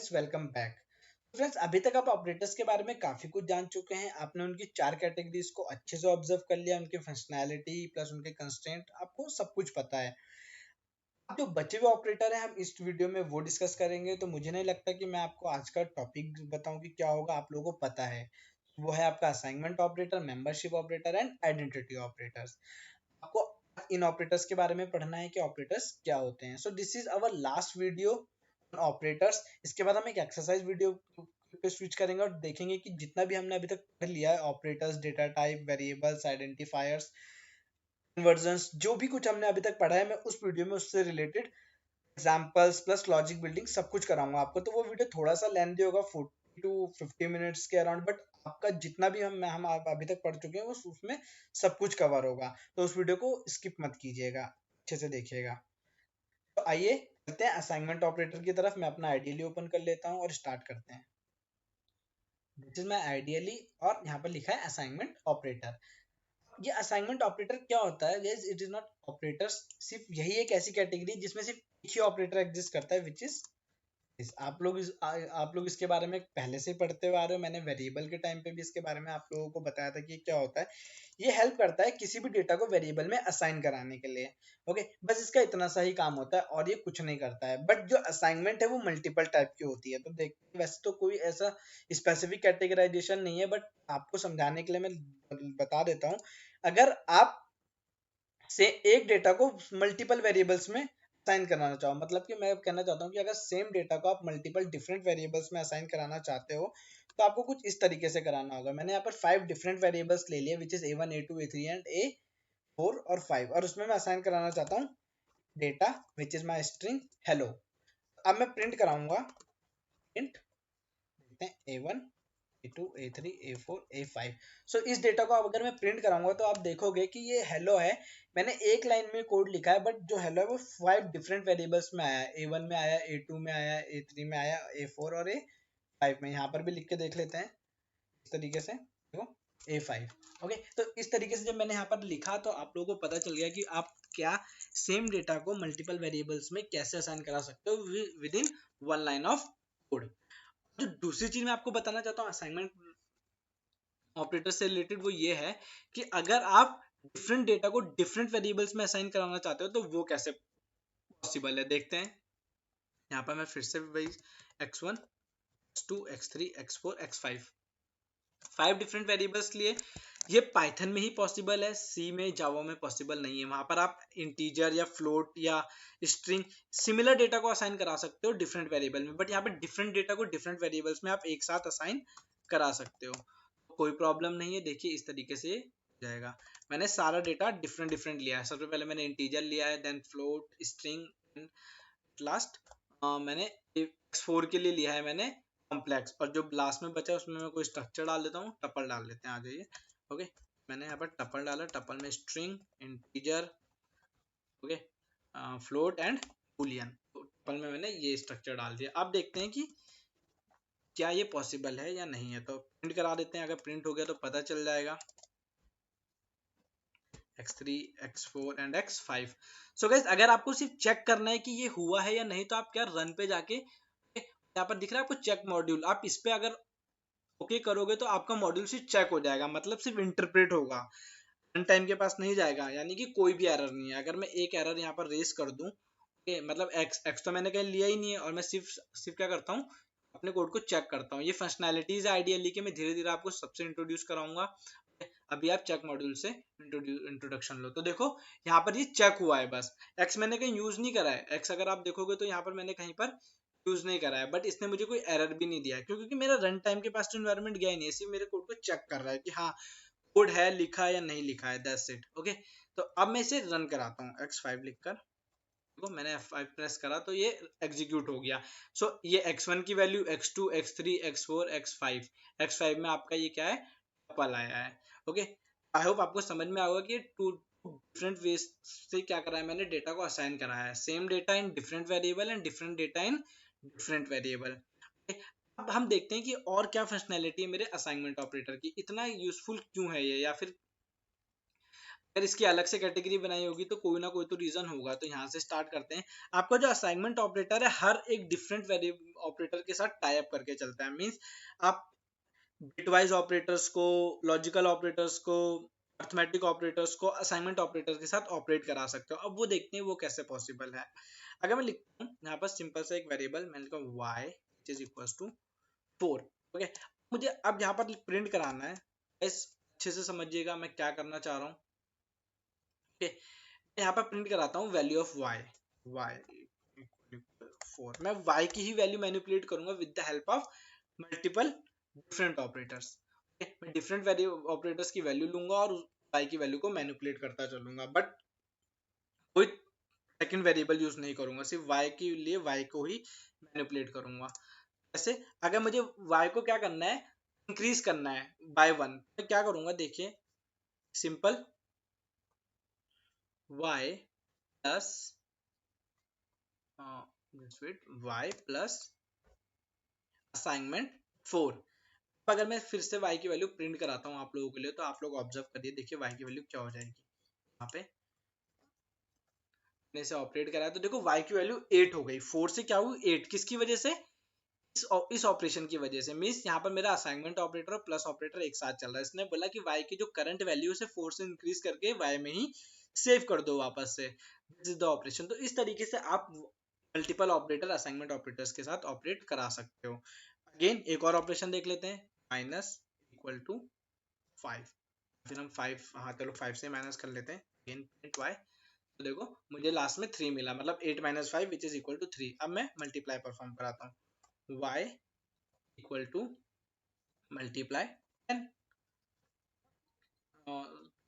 Friends, welcome back. Friends, अभी तक आप ऑपरेटर्स के बारे में काफी कुछ जान चुके हैं। आपने उनकी 4 कैटेगरीज को अच्छे से ऑब्जर्व कर लिया, उनकी फंक्शनैलिटी प्लस उनके कंस्ट्रेंट आपको सब कुछ पता है। अब जो बचे हुए ऑपरेटर हैं हम इस वीडियो में वो डिस्कस करेंगे। तो मुझे नहीं लगता कि मैं आपको आज का टॉपिक बताऊं कि क्या होगा, आप लोगों को पता है। वो है आपका assignment operator, membership operator and identity operators. आपको इन ऑपरेटर्स के बारे में पढ़ना है कि ऑपरेटर्स क्या होते हैं। So this is our last video on operators. इसके बाद हम एक एक्सरसाइज वीडियो पे स्विच करेंगे और देखेंगे कि जितना भी हमने अभी तक पढ़ लिया है, operators, data type, variables, identifiers, convergence, जो भी कुछ हमने अभी तक पढ़ा है, मैं उस वीडियो में उससे related examples plus logic building सब कुछ कराऊंगा आपको। तो वो वीडियो थोड़ा सा लेंथी होगा, 40 टू 50 मिनट्स के अराउंड, बट आपका जितना भी हम आप अभी तक पढ़ चुके हैं वो उसमें सब कुछ कवर होगा। तो उस वीडियो को स्किप मत कीजिएगा, अच्छे से देखिएगा। तो आइए चलते हैं असाइनमेंट ऑपरेटर की तरफ। मैं अपना आइडियली ओपन कर लेता हूँ और स्टार्ट करते हैं। दिस इज माई आइडियली और यहाँ पर लिखा है असाइनमेंट ऑपरेटर। ये असाइनमेंट ऑपरेटर क्या होता है? Guys, it is not operators. सिर्फ यही एक ऐसी कैटेगरी जिसमें सिर्फ एक ही ऑपरेटर एग्जिस्ट करता है, विच इज आप लोग इसके बारे में पहले से ही पढ़ते हुए आ रहे हो। मैंने वेरिएबल के टाइम पे भी इसके बारे में आप लोगों को बताया था कि क्या होता है। ये हेल्प करता है किसी भी डेटा को वेरिएबल में असाइन कराने के लिए। ओके, बस इसका इतना सा ही काम होता है और ये कुछ नहीं करता है। बट जो असाइनमेंट है वो मल्टीपल टाइप की होती है। तो देख, वैसे तो कोई ऐसा स्पेसिफिक कैटेगराइजेशन नहीं है, बट आपको समझाने के लिए मैं बता देता हूँ। अगर आप से एक डेटा को मल्टीपल वेरिएबल्स में असाइन कराना चाहो, मतलब कि मैं कहना चाहता हूँ कि अगर सेम डेटा को आप मल्टीपल डिफरेंट वेरिएबल्स में असाइन कराना चाहते हो, तो आपको कुछ इस तरीके से कराना होगा। मैंने यहाँ पर 5 डिफरेंट वेरिएबल्स ले लिए, which is A1, A2, A3 and A4 और 5, और उसमें मैं असाइन कराना चाहता हूँ data which is my string hello. अब मैं प्रिंट कराऊंगा, प्रिंट देखते हैं A1, A2, A3, A4, A5। सो इस डेटा को अब अगर मैं प्रिंट कराऊंगा तो आप देखोगे कि ये हेलो है। मैंने एक लाइन में कोड लिखा है, बट जो हेलो है वो 5 डिफरेंट वेरिएबल्स में आया है। A1 में आया, A2 में आया, A3 में आया, A4 और A5 में। यहाँ पर भी लिख के देख लेते हैं इस तरीके से, देखो A5। ओके, तो इस तरीके से जब मैंने यहाँ पर लिखा तो आप लोगों को पता चल गया कि आप क्या सेम डेटा को मल्टीपल वेरिएबल्स में कैसे असाइन करा सकते हो with in one line of code. जो दूसरी चीज मैं आपको बताना चाहता हूँ असाइनमेंट ऑपरेटर से रिलेटेड, वो ये है कि अगर आप डिफरेंट डेटा को डिफरेंट वेरिएबल्स में असाइन कराना चाहते हो तो वो कैसे पॉसिबल है, देखते हैं। यहाँ पर मैं फिर से वही x1, x2, x3, x4, x5 5 different variables लिए। ये पाइथन में ही पॉसिबल है, सी में, जावा में पॉसिबल नहीं है। वहां पर आप इंटीजर या फ्लोट या स्ट्रिंग सिमिलर डेटा को असाइन करा सकते हो डिफरेंट वेरिएबल में, बट यहाँ पे डिफरेंट डेटा को डिफरेंट वेरिएबल्स में आप एक साथ असाइन करा सकते हो। कोई प्रॉब्लम नहीं है। देखिए इस तरीके से जाएगा। मैंने सारा डेटा डिफरेंट डिफरेंट लिया है। सबसे पहले मैंने इंटीजर लिया है, देन फ्लोट, स्ट्रिंग, लास्ट मैंने x4 के लिए लिया है मैंने कॉम्प्लेक्स, और जो लास्ट में बचा उसमें मैं कोई स्ट्रक्चर डाल देता हूँ। टपल डाल लेते हैं, आ जाइए। ओके, मैंने यहाँ पर टपल डाला, टपल में string, integer, okay, float and Boolean. तो टपल में मैंने ये स्ट्रक्चर डाल दिया। अब देखते हैं कि क्या ये पॉसिबल है या नहीं है। तो प्रिंट करा देते हैं, अगर प्रिंट हो गया तो पता चल जाएगा। x3, x4 and x5। So guys, अगर आपको सिर्फ चेक करना है कि ये हुआ है या नहीं, तो आप क्या रन पे जाके यहाँ पर दिख रहा है आपको चेक मॉड्यूल, आप इस पे अगर ओके करोगे तो आपका मॉड्यूल सिर्फ चेक हो जाएगा, मतलब सिर्फ इंटरप्रेट होगा, रन टाइम के पास नहीं जाएगा। यानी कि कोई भी एरर नहीं है। अगर मैं एक एरर यहाँ पर रेस कर दूं, ओके, मतलब x तो मैंने कहीं लिया ही नहीं है, और मैं सिर्फ सिर्फ क्या करता हूँ, अपने कोड को चेक करता हूँ। ये फंक्शनैलिटीज है आइडियली के मैं धीरे धीरे आपको सबसे इंट्रोड्यूस कराऊंगा। अभी आप चेक मॉड्यूल से इंट्रोडक्शन लो। तो देखो यहाँ पर ये चेक हुआ है, बस x मैंने कहीं यूज नहीं करा है। x अगर आप देखोगे तो यहाँ पर मैंने कहीं पर यूज नहीं करा है, बट इसने मुझे कोई एरर भी नहीं दिया है, क्योंकि मेरा रन टाइम के पास तो इन्वायरमेंट गया ही नहीं है। सिर्फ मेरे कोड को चेक कर रहा है कि हाँ कोड है, लिखा है या नहीं लिखा है, दैट्स इट। ओके, तो अब मैं इसे रन कराता हूँ x5 लिखकर। देखो मैंने F5 प्रेस करा तो ये एग्जीक्यूट हो गया। सो ये x1 की value x2, x3, x4, x5, x5 में आपका ये क्या है, टपल आया है। ओके, आई होप आपको समझ में आएगा कि टू डिफरेंट वेज से क्या करा है, मैंने डेटा को असाइन कराया है। Same data in different variable and different data in different variable. अब हम देखते हैं कि और क्या फंक्शनैलिटी है मेरे असाइनमेंट ऑपरेटर की, इतना यूजफुल क्यों है ये, या फिर अगर इसकी अलग से कैटेगरी बनाई होगी तो कोई ना कोई तो रीजन होगा। तो यहाँ से स्टार्ट करते हैं। आपका जो असाइनमेंट ऑपरेटर है हर एक डिफरेंट वेरिएबल ऑपरेटर के साथ टाई अप करके चलता है। मींस आप बिटवाइज ऑपरेटर्स को, लॉजिकल ऑपरेटर्स को, अर्थमेटिक ऑपरेटर्स को असाइनमेंट ऑपरेटर्स के साथ ऑपरेट करा सकते हो। अब वो देखते हैं वो कैसे पॉसिबल है। अगर मैं लिखता हूँ यहाँ पर सिंपल सा एक वेरिएबल, मैंने लिखा y is equal to 4। Okay, मुझे अब यहाँ पर प्रिंट कराना है। इस अच्छे से समझिएगा मैं क्या करना चाह रहा हूँ। ओके, यहाँ पर प्रिंट कराता हूँ वैल्यू ऑफ y 4। मैं y की ही वैल्यू मैनिपुलेट करूंगा with the help of multiple different operators. मैं डिफरेंट वैल्यू ऑपरेटर्स की वैल्यू लूंगा और y की वैल्यू को मैनिपुलेट करता चलूंगा, बट कोई सेकंड वेरिएबल यूज नहीं करूंगा, सिर्फ y के लिए y को ही मैनिपुलेट करूंगा। ऐसे अगर मुझे y को क्या करना है, इंक्रीज करना है बाय 1, मैं क्या करूंगा देखिए, simple y plus y plus assignment 4। अगर मैं फिर से y की वैल्यू प्रिंट कराता हूँ आप लोगों के लिए, तो आप लोग ऑब्जर्व करिए, देखिए y की वैल्यू क्या हो जाएगी। यहाँ पे मैंने इसे ऑपरेट कराया तो देखो y की वैल्यू 8 हो गई। 4 से क्या हुई 8, किसकी वजह से, इस ऑपरेशन की वजह से। मींस यहाँ पर मेरा असाइनमेंट ऑपरेटर और प्लस ऑपरेटर एक साथ चल रहा है। इसने बोला कि y की जो करंट वैल्यू है 4 से इंक्रीज करके y में ही सेव कर दो वापस से। This is the operation. तो इस तरीके से आप मल्टीपल ऑपरेटर असाइनमेंट ऑपरेटर्स के साथ ऑपरेट करा सकते हो। अगेन एक और ऑपरेशन देख लेते हैं, माइनस इक्वल टू 5। फिर हम 5, हाँ चलो 5 से माइनस कर लेते हैं। अगेन प्रिंट y, तो देखो मुझे लास्ट में 3 मिला, मतलब 8 minus 5 which is equal to 3। अब मैं मल्टीप्लाई परफॉर्म कराता हूँ, y इक्वल टू मल्टीप्लाई 10।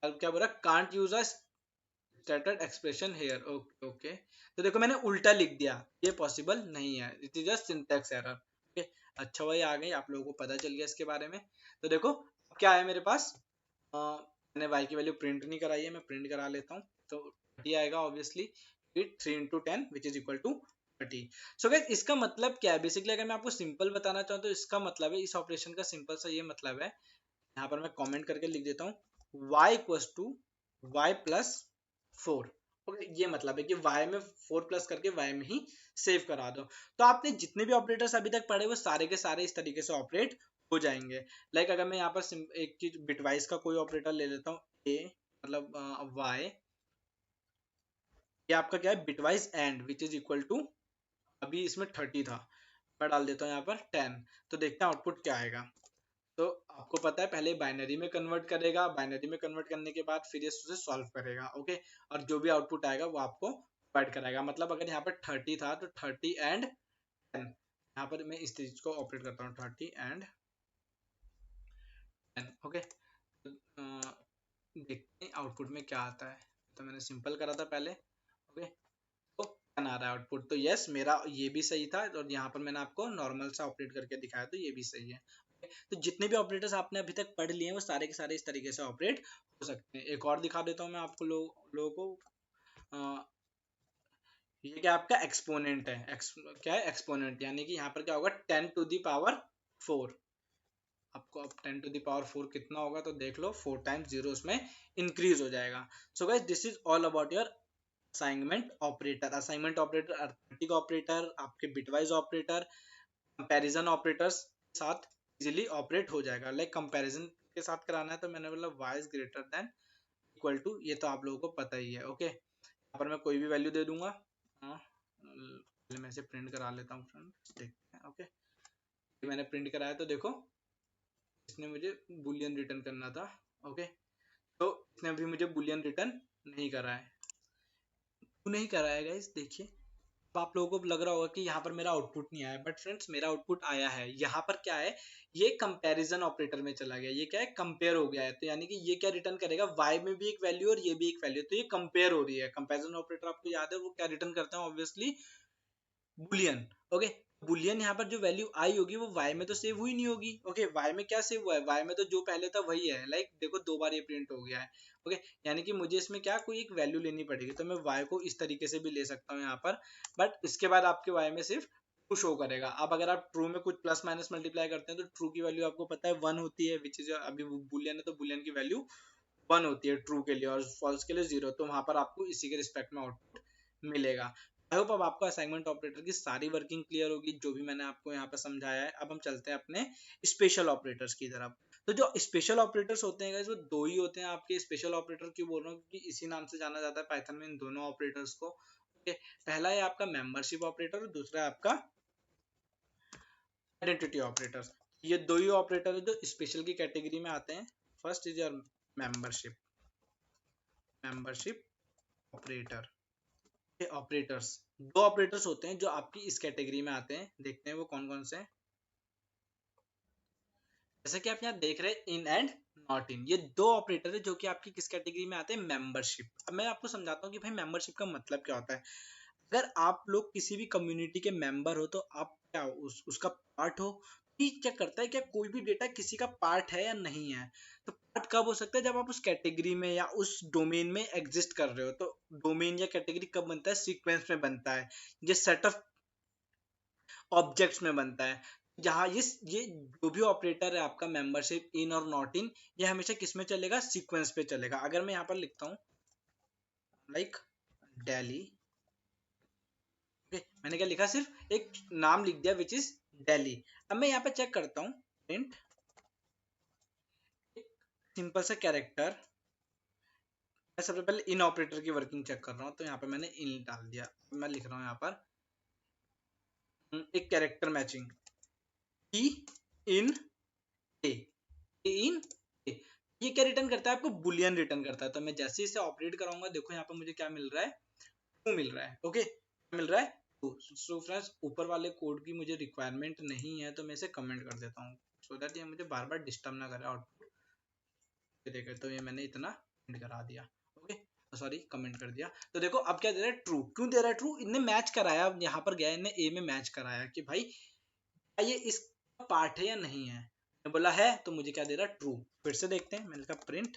अब क्या बोला, can't use a standard expression here. Okay okay, तो देखो मैंने उल्टा लिख दिया, ये पॉसिबल नहीं है, it is just syntax error. Okay, अच्छा भाई आ गई, आप लोगों को पता चल गया इसके बारे में। तो देखो क्या है मेरे पास, मैंने y की वैल्यू प्रिंट नहीं कराई है, मैं प्रिंट करा लेता हूँ। तो 30 आएगा obviously, 3 into 10 which is equal to 30। So guys इसका मतलब क्या है, बेसिकली अगर मैं आपको सिंपल बताना चाहूँ तो इसका मतलब है, इस ऑपरेशन का सिंपल सा ये मतलब है, यहाँ पर मैं कमेंट करके लिख देता हूँ y equals to y plus 4। Okay, ये मतलब है कि y में 4 प्लस करके y में ही सेव करा दो। तो आपने जितने भी ऑपरेटर्स अभी तक पढ़े वो सारे के सारे इस तरीके से ऑपरेट हो जाएंगे। लाइक अगर मैं यहाँ पर एक चीज बिटवाइज का कोई ऑपरेटर ले लेता हूँ, a मतलब y, ये आपका क्या है bitwise and which is equal to, अभी इसमें 30 था, मैं डाल देता हूँ यहाँ पर 10। तो देखते हैं आउटपुट क्या आएगा। तो आपको पता है पहले बाइनरी में कन्वर्ट करेगा, बाइनरी में कन्वर्ट करने के बाद फिर इसे सॉल्व करेगा। ओके, और जो भी आउटपुट आएगा वो आपको प्रोवाइड कराएगा। मतलब अगर यहाँ पर 30 था तो 30 एंड 10, यहाँ पर मैं इस चीज को ऑपरेट करता हूँ 30 एंड 10। ओके, देखते हैं आउटपुट में क्या आता है। तो मैंने सिंपल करा था पहले। ओके, तो 10 आ रहा है आउटपुट। तो यस मेरा ये भी सही था, और यहाँ पर मैंने आपको नॉर्मल सा ऑपरेट करके दिखाया तो ये भी सही है। तो जितने भी ऑपरेटर्स आपने अभी तक पढ़ लिए हैं वो सारे के सारे इस तरीके से ऑपरेट हो सकते हैं। एक और दिखा देता हूँ मैं आपको लोगों को। ये क्या आपका एक्सपोनेंट है, क्या है एक्सपोनेंट, यानी कि यहाँ पर क्या होगा 10 टू द पावर 4। आपको अब 10 टू द पावर 4 कितना होगा तो देख लो, 4 टाइम्स 0 उसमें इंक्रीज हो जाएगा। So guys this is all about your assignment operator. Assignment operator, arithmetic operator, आपके बिटवाइज ऑपरेटर, कंपैरिजन ऑपरेटर्स के साथ इजीली ऑपरेट हो जाएगा। लाइक कंपैरिजन के साथ कराना है तो मैंने बोला y is greater than equal to, ये तो आप लोगों को पता ही है। ओके, यहाँ पर मैं कोई भी वैल्यू दे दूंगा। पहले मैं इसे प्रिंट करा लेता हूँ फ्रेंड्स, देखते हैं। ओके, मैंने प्रिंट कराया तो देखो इसने मुझे बुलियन रिटर्न करना था। ओके, तो इसने अभी मुझे बुलियन रिटर्न नहीं करा है। क्यों नहीं करा है गाइस, देखिए अब आप लोगों को लग रहा होगा कि यहाँ पर मेरा आउटपुट नहीं आया, बट फ्रेंड्स मेरा आउटपुट आया है। यहाँ पर क्या है, ये कंपैरिजन ऑपरेटर में चला गया, ये क्या है कंपेयर हो गया है। तो यानी कि ये क्या रिटर्न करेगा, y में भी एक वैल्यू और ये भी एक वैल्यू, तो ये कंपेयर हो रही है। कंपैरिजन ऑपरेटर आपको याद है वो क्या रिटर्न करता है, ऑब्वियसली बुलियन। ओके, बुलियन यहाँ पर जो वैल्यू आई होगी वो y में तो सेव हुई नहीं होगी। ओके, y में क्या सेव हुआ है, y में तो जो पहले था वही है। लाइक देखो 2 बार ये प्रिंट हो गया है। ओके, यानी कि मुझे इसमें क्या कोई एक वैल्यू लेनी पड़ेगी। तो मैं y को इस तरीके से भी ले सकता हूँ यहाँ पर, बट इसके बाद आपके y में सिर्फ ट्रू शो करेगा। अब अगर आप ट्रू में कुछ प्लस माइनस मल्टीप्लाई करते हैं तो ट्रू की वैल्यू आपको पता है 1 होती है, विच इज अभी बुलियन है तो बुलियन की वैल्यू 1 होती है ट्रू के लिए और फॉल्स के लिए 0, तो वहां पर आपको इसी के रिस्पेक्ट में आउटपुट मिलेगा। आई होप अब आपको असाइनमेंट ऑपरेटर की सारी वर्किंग क्लियर होगी, जो भी मैंने आपको यहाँ पे समझाया है। अब हम चलते हैं अपने स्पेशल ऑपरेटर्स की तरफ। तो जो स्पेशल ऑपरेटर्स होते हैं वो दो ही होते हैं आपके। स्पेशल ऑपरेटर क्यों बोल रहा हूँ, क्योंकि इसी नाम से जाना जाता है पाइथन में इन दोनों ऑपरेटर्स को। पहला है आपका मेंबरशिप ऑपरेटर और दूसरा है आपका आइडेंटिटी ऑपरेटर। ये दो ही ऑपरेटर है जो स्पेशल की कैटेगरी में आते हैं। First is your membership operator. ये ऑपरेटर्स, दो ऑपरेटर्स होते हैं जो आपकी इस कैटेगरी में आते हैं। देखते हैं वो कौन कौन से हैं। जैसे कि आप यहाँ देख रहे हैं इन एंड नॉट इन, ये दो ऑपरेटर है जो कि आपकी किस कैटेगरी में आते हैं, मेंबरशिप। अब मैं आपको समझाता हूँ कि भाई मेंबरशिप का मतलब क्या होता है। अगर आप लोग किसी भी कम्युनिटी के मेंबर हो तो आप क्या उसका पार्ट हो। कि क्या करता है, क्या कोई भी डेटा किसी का पार्ट है या नहीं है। तो पार्ट कब हो सकता है, जब आप उस कैटेगरी में या उस डोमेन में एग्जिस्ट कर रहे हो। तो डोमेन या कैटेगरी कब बनता है, सीक्वेंस में बनता है, ये सेट ऑफ ऑब्जेक्ट्स में बनता है। जहां ये जो भी ऑपरेटर है आपका मेंबरशिप इन और नॉट इन, ये हमेशा किस में चलेगा, सीक्वेंस पे चलेगा। अगर मैं यहाँ पर लिखता हूँ लाइक दिल्ली, मैंने क्या लिखा, सिर्फ एक नाम लिख दिया विच इज दिल्ली। अब मैं यहाँ पे चेक करता हूँ प्रिंट सिंपल सा कैरेक्टर। मैं सबसे पहले इन ऑपरेटर की वर्किंग चेक कर रहा हूँ, तो यहाँ पे मैंने इन डाल दिया। मैं लिख रहा हूँ यहाँ पर एक कैरेक्टर मैचिंग ई इन ए, इन ए। ये क्या रिटर्न करता है, आपको बुलियन रिटर्न करता है। तो मैं जैसे इसे ऑपरेट कराऊंगा, देखो यहाँ पर मुझे क्या मिल रहा है, ट्रू मिल रहा है। ओके, मिल रहा है ट्रू। सो फ्रेंड्स, ऊपर वाले कोड की मुझे रिक्वायरमेंट नहीं है, तो मैं इसे कमेंट कर देता हूँ सो दैट ये मुझे बार बार डिस्टर्ब ना करे आउटपुट। देखो तो ये मैंने इतना प्रिंट करा दिया। ओके, सॉरी कमेंट कर दिया। तो देखो अब क्या दे रहा है, ट्रू। क्यों दे रहा है ट्रू, इनने मैच कराया। यहाँ पर गया, इनने ए में मैच कराया कि भाई ये इस पार्ट है या नहीं है। मैं बोला है, तो मुझे क्या दे रहा है, ट्रू। फिर से देखते हैं, मैंने कहा प्रिंट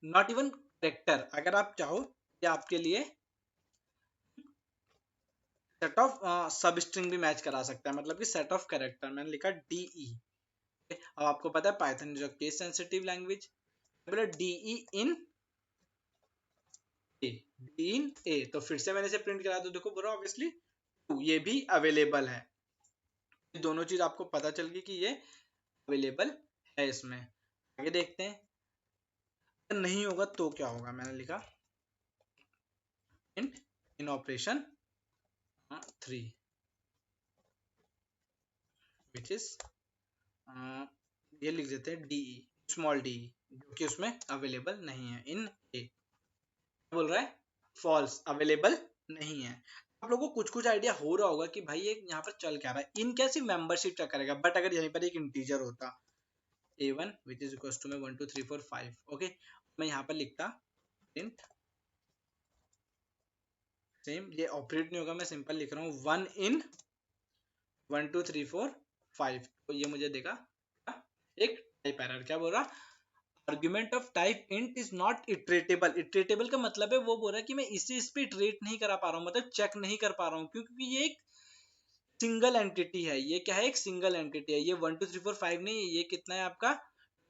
नॉट इवन कैरेक्टर। अगर आप चाहो कि आपके लिए सेट ऑफ सब स्ट्रिंग भी मैच करा सकता है, मतलब कि सेट ऑफ कैरेक्टर। मैंने लिखा डीई। अब आपको पता है पाइथन जो केस सेंसिटिव लैंग्वेज, बोला डीई इन ए, डी इन ए। तो फिर से मैंने इसे प्रिंट करा, तो देखो बोला ऑब्वियसली ये भी अवेलेबल है। ये दोनों चीज आपको पता चल गई कि ये अवेलेबल है इसमें। आगे देखते हैं, अगर नहीं होगा तो क्या होगा। मैंने लिखा इन ऑपरेशन 3 विच इज ये लिख देते हैं डीई, स्मॉल डी, जो कि उसमें अवेलेबल नहीं है। इन ए बोल रहा है फॉल्स, अवेलेबल नहीं है। आप लोगों को कुछ कुछ आइडिया हो रहा होगा कि भाई ये यहाँ पर चल क्या रहा है। इन कैसी मेंबरशिप चेक करेगा, बट अगर यहीं पर एक इंटीजर होता a1 which is equal to में 1 2 3 4 5, ओके, मैं यहाँ पर लिखता प्रिंट सेम। ये ऑपरेट नहीं होगा, मैं सिंपल लिख रहा हूँ 1 इन 1 2 3 4 5। तो ये मुझे देगा एक टाइप एरर। क्या बोल रहा, argument of type int is not iterable. Iterable का मतलब है, वो बोल रहा है कि मैं इस पे इटरेट नहीं करा पा रहा हूँ, मतलब चेक नहीं कर पा रहा हूँ, क्योंकि ये एक सिंगल एंटिटी है। ये क्या है, एक सिंगल एंटिटी है। ये 1 2 3 4 5 नहीं, ये कितना है आपका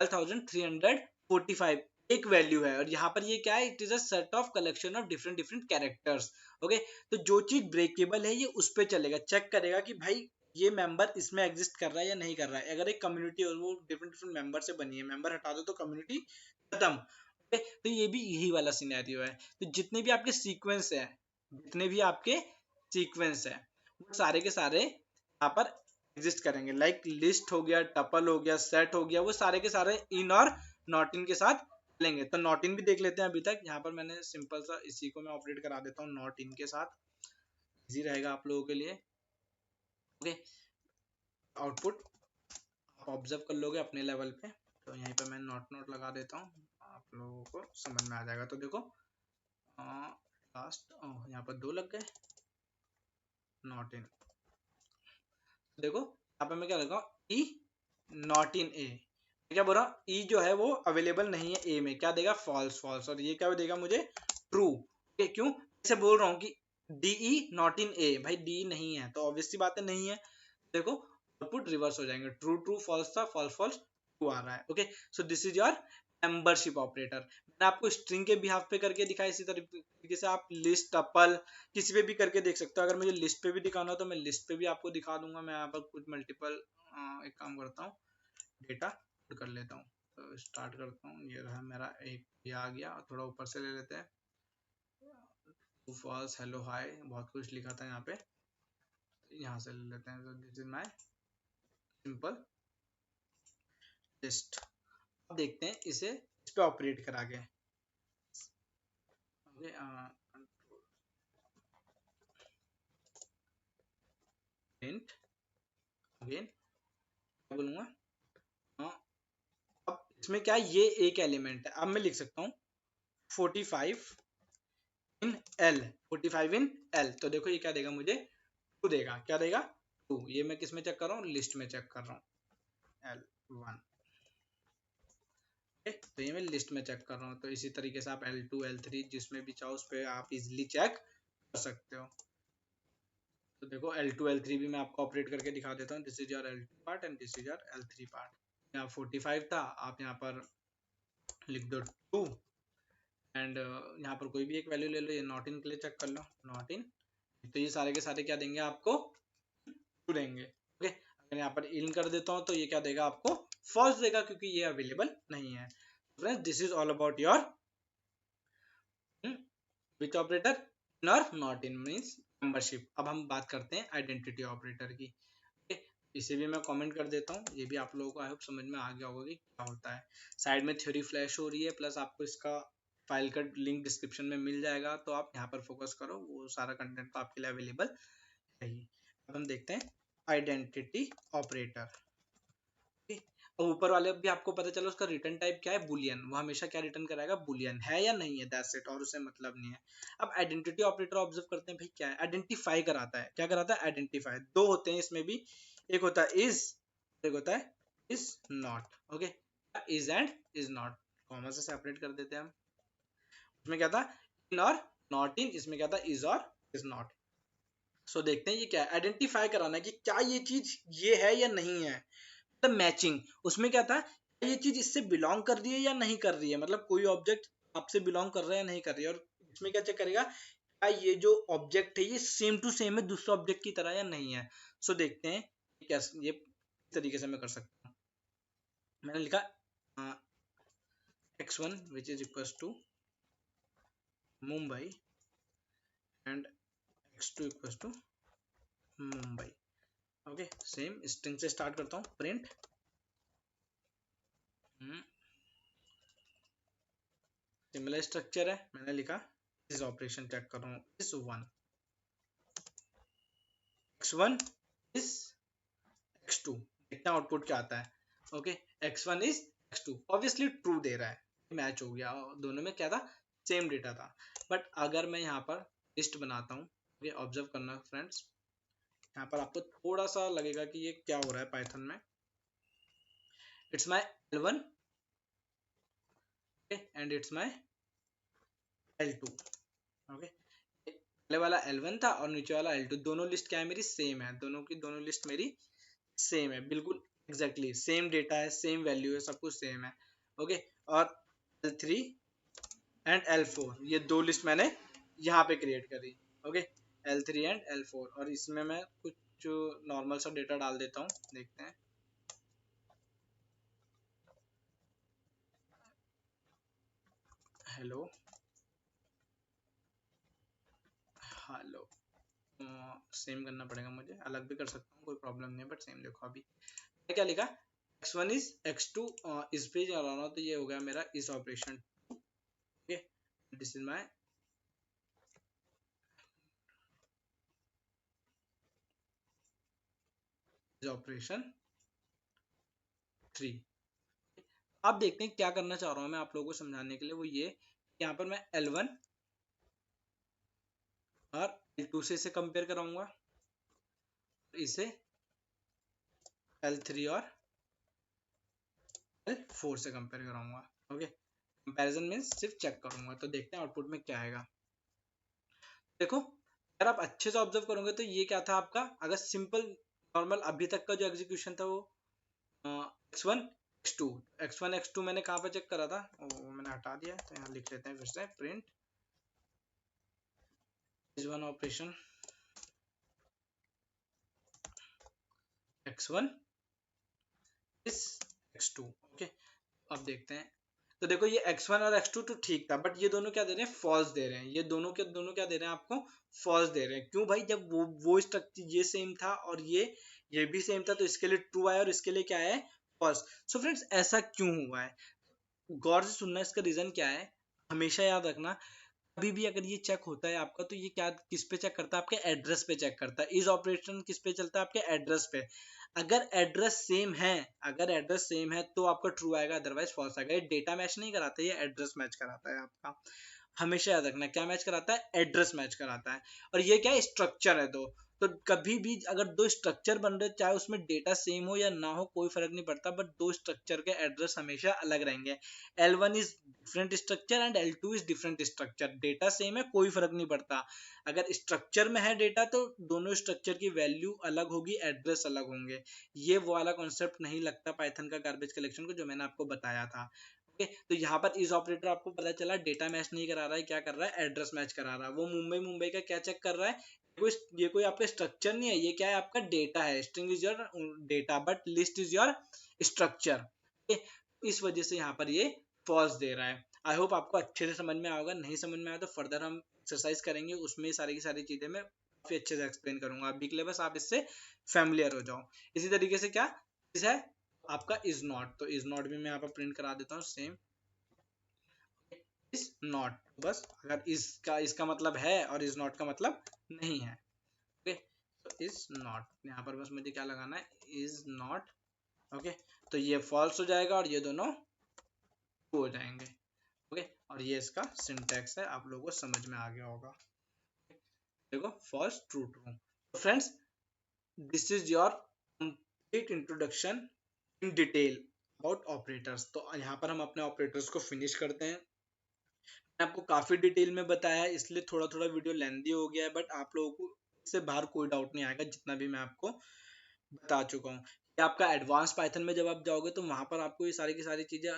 12,345 एक वैल्यू है। और यहाँ पर ये क्या है, it is a set of collection of different different characters. Okay, तो जो चीज ब्रेकेबल है ये उस पर चलेगा, चेक करेगा कि भाई ये मेंबर इसमें एग्जिस्ट कर रहा है या नहीं कर रहा है। अगर एक कम्युनिटी और वो डिफरेंट डिफरेंट मेंबर से बनी है, मेंबर हटा दो तो कम्युनिटी खत्म। ओके, तो ये भी यही वाला सिनेरियो है। तो जितने भी आपके सीक्वेंस है, जितने भी आपके सीक्वेंस है, वो सारे के सारे यहाँ पर एग्जिस्ट करेंगे। लाइक लिस्ट हो गया, टपल हो गया, सेट हो गया, वो सारे के सारे इन और नॉट इन के साथ लेंगे। तो नॉट इन भी देख लेते हैं अभी तक। यहाँ पर मैंने सिंपल सा इसी को मैं ऑपरेट करा देता हूँ नॉट इन के साथ, इजी रहेगा आप लोगों के लिए। ओके, आउटपुट आप ऑब्जर्व कर लोगे अपने लेवल पे। तो यहीं पे मैं नॉट नॉट लगा देता हूँ, आप लोगों को समझ में आ जाएगा। तो देखो लास्ट यहाँ पर 2 लग गए नॉट इन। देखो यहाँ पे मैं क्या लगा, ई नॉट इन ए। क्या बोल रहा, ई जो है वो अवेलेबल नहीं है ए में, क्या देगा, फॉल्स फॉल्स। और ये क्या देगा मुझे, ट्रू। क्यों ऐसे बोल रहा हूँ कि डीई नॉट इन ए, भाई डी नहीं है तो ऑब्वियसली बात है नहीं है। देखो आउटपुट रिवर्स हो जाएंगे, ट्रू ट्रू फॉल्स था, फॉल्स फॉल्स टू आ रहा है। Okay, so this is your membership operator. मैंने आपको स्ट्रिंग के बिहाफ पे करके दिखाया, इसी तरीके से आप लिस्ट, टपल किसी पे भी करके देख सकते हो। अगर मुझे लिस्ट पे भी दिखाना हो तो मैं लिस्ट पे भी आपको दिखा दूंगा। मैं यहाँ पर कुछ मल्टीपल एक काम करता हूँ, डेटा कर लेता हूँ। तो स्टार्ट करता हूँ, ये रहा मेरा एक, ये आ गया। थोड़ा ऊपर से ले लेते हैं, फॉल्स, हेलो, हाय, बहुत कुछ लिखा था यहाँ पे, यहाँ से ले लेते हैं। तो this is my simple list. अब देखते हैं इसे इस पे ऑपरेट करा के। ओके, प्रिंट अगेन बोलूंगा। अब इसमें क्या है, ये एक एलिमेंट है। अब मैं लिख सकता हूँ 45 इन एल, 45 इन एल। तो देखो ये क्या देगा मुझे, 2 देगा। क्या देगा, 2। ये मैं किस में चेक कर रहा हूँ, लिस्ट में चेक कर रहा हूँ, L1। तो ये मैं लिस्ट में चेक कर रहा हूँ। तो इसी तरीके से आप L2, L3 जिसमें भी चाहो उस पर आप इजिली चेक कर सकते हो। तो देखो L2, L3 भी मैं आपको ऑपरेट करके दिखा देता हूँ। This is your L2 part and this is your L3 part. यहाँ 45 था, आप यहाँ पर लिख दो 2 एंड यहाँ पर कोई भी एक वैल्यू ले लो। ये नॉट इन के लिए चेक कर लो, नॉट इन। तो ये सारे के सारे क्या देंगे आपको, 2 देंगे। ओके, अगर यहाँ पर इन कर देता हूँ तो ये क्या देगा आपको, फॉल्स देगा, क्योंकि ये अवेलेबल नहीं है। Friends, this is all about your which operator, in और नॉट इन मीन्स मेंबरशिप। अब हम बात करते हैं आइडेंटिटी ऑपरेटर की। इसे भी मैं कमेंट कर देता हूँ। ये भी आप लोगों को आई होप समझ में आ गया होगा कि क्या होता है। साइड में थ्योरी फ्लैश हो रही है, प्लस आपको इसका फाइल का लिंक डिस्क्रिप्शन में मिल जाएगा। तो आप यहाँ पर फोकस करो, वो सारा कंटेंट तो आपके लिए अवेलेबल है ही। अब हम देखते हैं आइडेंटिटी ऑपरेटर। और ऊपर वाले भी आपको पता चला उसका रिटर्न टाइप क्या है, बुलियन। वो हमेशा क्या रिटर्न कराएगा, बुलियन है या नहीं है, दैट्स इट, और उसे मतलब नहीं है। अब आइडेंटिटी ऑपरेटर ऑब्जर्व करते हैं भाई क्या है, आइडेंटिफाई कराता है। क्या कराता है, आइडेंटिफाई। 2 होते हैं इसमें भी, एक होता है इज, एक होता है is not. Okay, is and is not comma से सेपरेट कर देते हैं हम। इसमें क्या था, इन और नॉट इन, इसमें क्या था, इज और इज नॉट। सो देखते हैं ये क्या है, आइडेंटिफाई कराना है कि क्या ये चीज ये है या नहीं है। द मैचिंग, उसमें क्या था, ये चीज इससे बिलोंग कर रही है या नहीं कर रही है, मतलब कोई ऑब्जेक्ट आपसे बिलोंग कर रहा है या नहीं कर रही है। और इसमें क्या चेक करेगा, क्या ये जो ऑब्जेक्ट है ये सेम टू सेम है दूसरे ऑब्जेक्ट की तरह या नहीं है। सो देखते हैं क्या ये तरीके से मैं कर सकता हूँ। मैंने लिखा x1 which is equals to Mumbai and x2 equals to Mumbai। Okay, same string से स्टार्ट करता हूँ, प्रिंट सिमिलर स्ट्रक्चर है। मैंने लिखा इस ऑपरेशन चेक कर रहा हूँ, इस 1 x1 इज x2। देखते हैं आउटपुट क्या आता है। Okay, x1 is x2, obviously true दे रहा है, मैच हो गया। दोनों में क्या था, सेम डेटा था। बट अगर मैं यहाँ पर लिस्ट बनाता हूँ, ये ऑब्जर्व करना फ्रेंड्स, यहाँ पर आपको थोड़ा सा लगेगा कि ये क्या हो रहा है पाइथन में। It's my L1 and it's my L2। Okay, पहले वाला L1 था और नीचे वाला L2, दोनों लिस्ट क्या है मेरी, सेम है। दोनों की दोनों लिस्ट मेरी सेम है, बिल्कुल एग्जैक्टली सेम डेटा है, सेम वैल्यू है, सब कुछ सेम है। ओके, और L3 एंड L4 ये 2 लिस्ट मैंने यहाँ पे क्रिएट करी। ओके, L3 एंड L4, और इसमें मैं कुछ नॉर्मल सा डेटा डाल देता हूँ, देखते हैं। हेलो हेलो, सेम करना पड़ेगा मुझे, अलग भी कर सकता हूँ, कोई प्रॉब्लम नहीं है, बट सेम देखो। अभी क्या लिखा, x1 इज x2, इस पे जा रहा हूँ तो ये हो गया मेरा इस operation. Okay, this is my operation 3। अब देखते हैं क्या करना चाह रहा हूँ मैं आप लोगों को समझाने के लिए, वो ये यहाँ पर मैं L1 और L2 से इसे कंपेयर कराऊंगा, इसे L3 और L4 से कंपेयर कराऊंगा। ओके, कंपैरिजन मींस सिर्फ चेक करूंगा। तो देखते हैं आउटपुट में क्या आएगा। देखो, अगर आप अच्छे से ऑब्जर्व करोगे तो ये क्या था आपका, अगर सिंपल नॉर्मल अभी तक का जो एग्जीक्यूशन था वो x1 x2 x1 x2 मैंने कहाँ पे चेक करा था, मैंने हटा दिया, तो यहाँ लिख लेते हैं फिर से print is one operation x1 is x2। Okay, अब देखते हैं। तो देखो ये x1 और x2 तो ठीक था, बट ये दोनों क्या दे रहे हैं, फॉल्स दे रहे हैं। ये दोनों के दोनों क्या दे रहे हैं आपको, फॉल्स दे रहे हैं। क्यों भाई, जब वो स्ट्रक्चर ये सेम था और ये भी सेम था, तो इसके लिए ट्रू आया और इसके लिए क्या है, फॉल्स। सो फ्रेंड्स ऐसा क्यों हुआ है, गौर से सुनना, इसका रीजन क्या है, हमेशा याद रखना। कभी भी अगर ये चेक होता है आपका, तो ये क्या किस पे चेक करता है, आपके एड्रेस पे चेक करता है। इस ऑपरेशन किस पे चलता है, आपके एड्रेस पे। अगर एड्रेस सेम है, अगर एड्रेस सेम है तो आपका ट्रू आएगा, अदरवाइज फॉल्स आएगा। ये डेटा मैच नहीं कराता, ये एड्रेस मैच कराता है आपका। हमेशा याद रखना, क्या मैच कराता है, एड्रेस मैच कराता है। और ये क्या है, स्ट्रक्चर है दो। तो कभी भी अगर दो स्ट्रक्चर बन रहे, चाहे उसमें डेटा सेम हो या ना हो, कोई फर्क नहीं पड़ता, बट दो स्ट्रक्चर के एड्रेस हमेशा अलग रहेंगे। L1 is different structure and L2 is different structure. Data same है, कोई फर्क नहीं पड़ता। अगर स्ट्रक्चर में है डेटा, तो दोनों स्ट्रक्चर की वैल्यू अलग होगी, एड्रेस अलग होंगे। ये वो वाला कॉन्सेप्ट नहीं लगता पाइथन का गार्बेज कलेक्शन को, जो मैंने आपको बताया था। ओके, तो यहाँ पर इस ऑपरेटर आपको पता चला डेटा मैच नहीं करा रहा है, क्या कर रहा है, एड्रेस मैच करा रहा है। वो मुंबई का क्या चेक कर रहा है, ये कोई आपका स्ट्रक्चर नहीं है, ये क्या है, आपका डेटा है। String is your data but list is your structure. इस वजह से यहाँ पर ये फॉल्स दे रहा है। आई होप आपको अच्छे से समझ में आएगा। नहीं समझ में आया तो फर्दर हम एक्सरसाइज करेंगे, उसमें सारी की सारी चीजें मैं काफी अच्छे से एक्सप्लेन करूंगा। अभी के लिए बस आप इससे फैमिलियर हो जाओ। इसी तरीके से क्या चीज है आपका इज नॉट, तो इज नॉट भी मैं यहाँ पर प्रिंट करा देता हूँ सेम इज नॉट। बस अगर इसका मतलब है और इज नॉट का मतलब नहीं है। ओके, तो इज नॉट यहाँ पर बस मुझे क्या लगाना है, इज नॉट। ओके, तो ये फॉल्स हो जाएगा और ये दोनों ट्रू हो जाएंगे। ओके, और ये इसका सिंटैक्स है, आप लोगों को समझ में आ गया होगा। देखो फॉल्स ट्रू ट्रू। तो friends this is your complete introduction in detail about operators. तो यहाँ पर हम अपने ऑपरेटर्स को फिनिश करते हैं। मैंने आपको काफी डिटेल में बताया है, इसलिए थोड़ा थोड़ा वीडियो लेंथी हो गया है, बट आप लोगों को इससे बाहर कोई डाउट नहीं आएगा जितना भी मैं आपको बता चुका हूँ। कि आपका एडवांस पाइथन में जब आप जाओगे, तो वहां पर आपको ये सारी की सारी चीजें,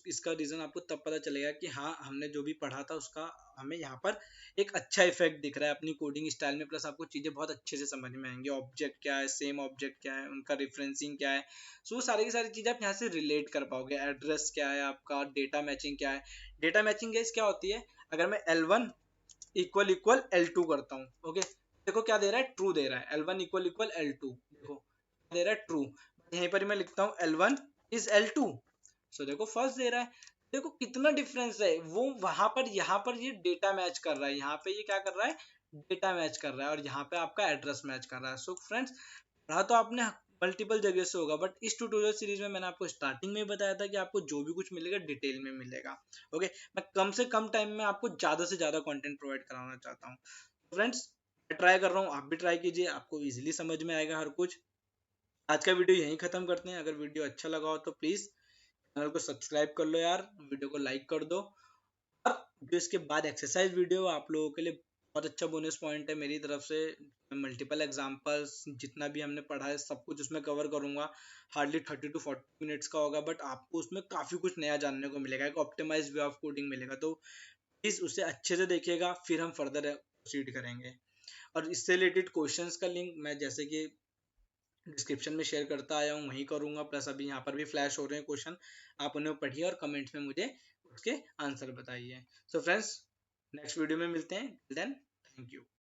इसका रीजन आपको तब पता चलेगा कि हाँ, हमने जो भी पढ़ा था उसका हमें यहाँ पर एक अच्छा इफेक्ट दिख रहा है अपनी कोडिंग स्टाइल में। प्लस आपको चीजें बहुत अच्छे से समझ में आएंगी, ऑब्जेक्ट क्या है, सेम ऑब्जेक्ट क्या है, उनका रिफरेंसिंग क्या है। सो वो सारी की सारी चीजें आप यहाँ से रिलेट कर पाओगे। एड्रेस क्या है आपका, डेटा मैचिंग क्या है। डेटा मैचिंग गाइस क्या होती है, अगर मैं L1 इक्वल इक्वल L2 करता हूँ, ओके, देखो क्या दे रहा है, ट्रू दे रहा है। L1 इक्वल इक्वल L2, देखो दे रहा है ट्रू। यहीं पर मैं लिखता हूँ L1 इज L2, सो देखो फर्स्ट दे रहा है। देखो कितना डिफरेंस है, वो वहां पर, यहाँ पर ये डेटा मैच कर रहा है, यहाँ पे ये क्या कर रहा है, डेटा मैच कर रहा है, और यहाँ पे आपका एड्रेस मैच कर रहा है। सो फ्रेंड्स पढ़ा तो आपने मल्टीपल जगह से होगा, बट इस ट्यूटोरियल सीरीज में मैंने आपको स्टार्टिंग में बताया था कि आपको जो भी कुछ मिलेगा डिटेल में मिलेगा। ओके, मैं कम से कम टाइम में आपको ज्यादा से ज्यादा कंटेंट प्रोवाइड कराना चाहता हूँ। फ्रेंड्स मैं ट्राई कर रहा हूँ, आप भी ट्राई कीजिए, आपको इजीली समझ में आएगा हर कुछ। आज का वीडियो यहीं खत्म करते हैं। अगर वीडियो अच्छा लगा हो तो प्लीज चैनल को सब्सक्राइब कर लो यार, वीडियो को लाइक कर दो। और जो इसके बाद एक्सरसाइज वीडियो आप लोगों के लिए बहुत अच्छा बोनस पॉइंट है मेरी तरफ से। मल्टीपल एग्जांपल्स जितना भी हमने पढ़ा है सब कुछ उसमें कवर करूंगा। हार्डली 30 to 40 मिनट्स का होगा, बट आपको उसमें काफी कुछ नया जानने को मिलेगा, एक ऑप्टिमाइज वे ऑफ कोडिंग मिलेगा। तो प्लीज उसे अच्छे से देखिएगा, फिर हम फर्दर प्रोसीड करेंगे। और इससे रिलेटेड क्वेश्चंस का लिंक मैं जैसे कि डिस्क्रिप्शन में शेयर करता आया हूँ, वहीं करूंगा। प्लस अभी यहाँ पर भी फ्लैश हो रहे हैं क्वेश्चन, आप उन्हें पढ़िए और कमेंट्स में मुझे उसके आंसर बताइए। सो फ्रेंड्स नेक्स्ट वीडियो में मिलते हैं, देन थैंक यू।